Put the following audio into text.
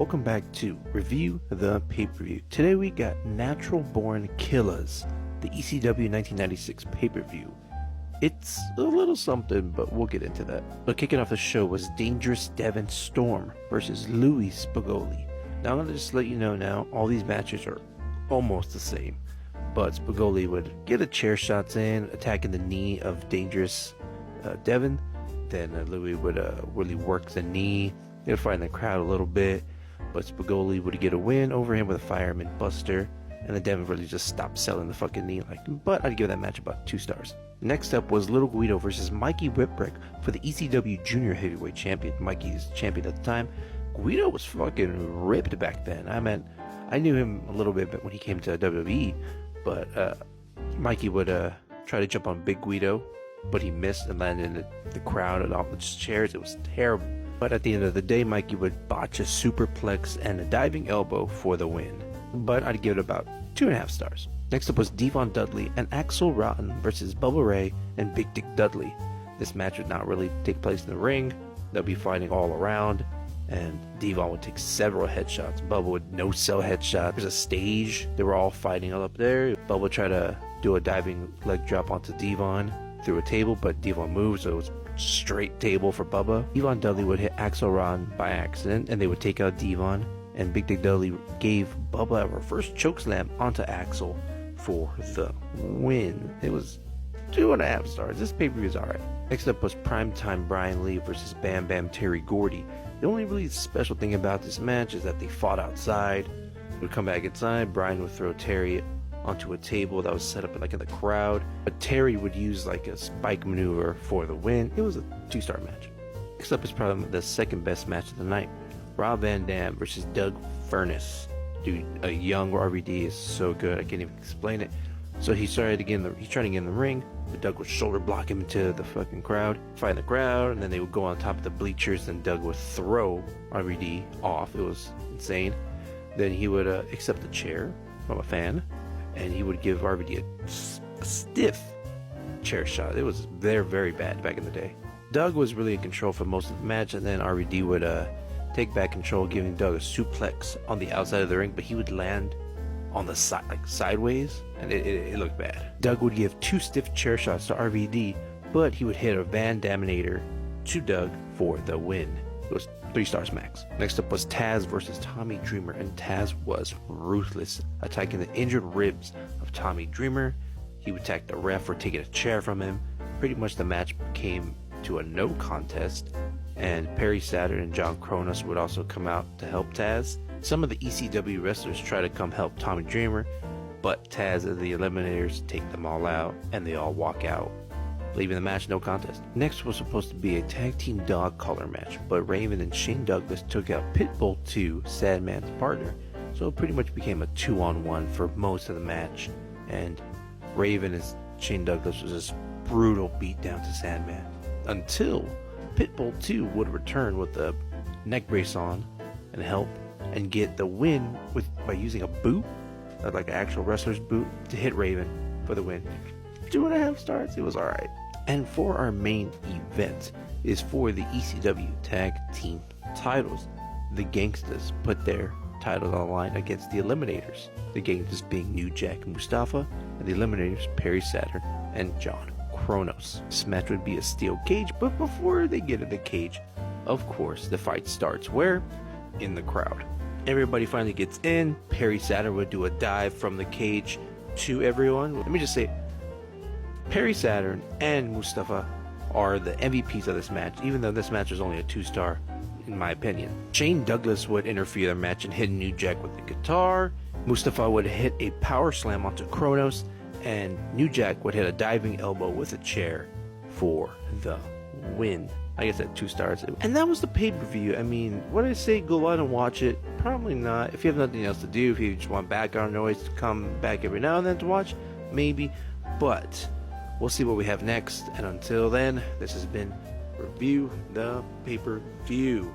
Welcome back to Review the Pay-Per-View. Today we got Natural Born Killers, the ECW 1996 pay-per-view. It's a little something, but we'll get into that. But kicking off the show was Dangerous Devin Storm versus Louis Spigoli. Now I'm going to just let you know now, all these matches are almost the same. But Spigoli would get a chair shots in, attacking the knee of Dangerous Devin. Then Louis would really work the knee. They would fight in the crowd a little bit. But Spigoli would get a win over him with a Fireman Buster, and then Devin really just stopped selling the fucking knee. But I'd give that match about 2 stars. Next up was Little Guido versus Mikey Whipwreck for the ECW Junior Heavyweight Champion. Mikey's champion at the time. Guido was fucking ripped back then. I knew him a little bit when he came to WWE, but Mikey would try to jump on Big Guido, but he missed and landed in the crowd and off the chairs. It was terrible. But at the end of the day, Mikey would botch a superplex and a diving elbow for the win. But I'd give it about 2.5 stars. Next up was Devon Dudley and Axel Rotten versus Bubba Ray and Big Dick Dudley. This match would not really take place in the ring. They'll be fighting all around, and Devon would take several headshots. Bubba would no-sell headshot. There's a stage. They were all fighting all up there. Bubba would try to do a diving leg drop onto Devon through a table, but Devon moved, so it was straight table for Bubba. Devon Dudley would hit Axel Ron by accident, and they would take out Devon, and Big Dick Dudley gave Bubba a reverse chokeslam onto Axel for the win. It was 2.5 stars. This pay-per-view is alright. Next up was Primetime Brian Lee versus Bam Bam Terry Gordy. The only really special thing about this match is that they fought outside. They would come back inside. Brian would throw Terry onto a table that was set up in the crowd, but Terry would use a spike maneuver for the win. It was a 2-star match. Next up is probably the second best match of the night. Rob Van Dam versus Doug Furnace. Dude, a young RVD is so good, I can't even explain it. So he's trying to get in the ring, but Doug would shoulder block him into the fucking crowd, fight in the crowd, and then they would go on top of the bleachers, and Doug would throw RVD off. It was insane. Then he would accept a chair from a fan, and he would give RVD a stiff chair shot. It was very bad back in the day. Doug was really in control for most of the match, and then RVD would take back control, giving Doug a suplex on the outside of the ring, but he would land on the side, sideways, and it looked bad. Doug would give 2 stiff chair shots to RVD, but he would hit a Van Daminator to Doug for the win. It was 3 stars max. Next up was Taz versus Tommy Dreamer, and Taz was ruthless, attacking the injured ribs of Tommy Dreamer. He would attack the ref for taking a chair from him. Pretty much the match came to a no contest, and Perry Saturn and John Kronos would also come out to help Taz. Some of the ECW wrestlers try to come help Tommy Dreamer, but Taz and the Eliminators take them all out, and they all walk out, leaving the match no contest. Next was supposed to be a tag team dog collar match, but Raven and Shane Douglas took out Pitbull 2, Sadman's partner, so it pretty much became a 2-on-1 for most of the match, and Raven and Shane Douglas was just brutal beatdown to Sadman, until Pitbull 2 would return with a neck brace on and help and get the win by using a boot, like an actual wrestler's boot, to hit Raven for the win. 2.5 stars. It was alright. And for our main event is for the ECW Tag Team titles. The Gangstas put their titles on the line against the Eliminators. The Gangstas being New Jack Mustafa, and the Eliminators Perry Saturn and John Kronos. This match would be a steel cage, but before they get in the cage, of course, the fight starts where? In the crowd. Everybody finally gets in. Perry Saturn would do a dive from the cage to everyone. Let me just say, Perry Saturn and Mustafa are the MVPs of this match, even though this match is only a 2-star, in my opinion. Shane Douglas would interfere in the match and hit New Jack with the guitar. Mustafa would hit a power slam onto Kronos, and New Jack would hit a diving elbow with a chair for the win. I guess at 2 stars. And that was the pay-per-view. I mean, what I say, go out and watch it? Probably not. If you have nothing else to do, if you just want background noise to come back every now and then to watch, maybe. But we'll see what we have next. And until then, this has been Review the Pay-Per-View.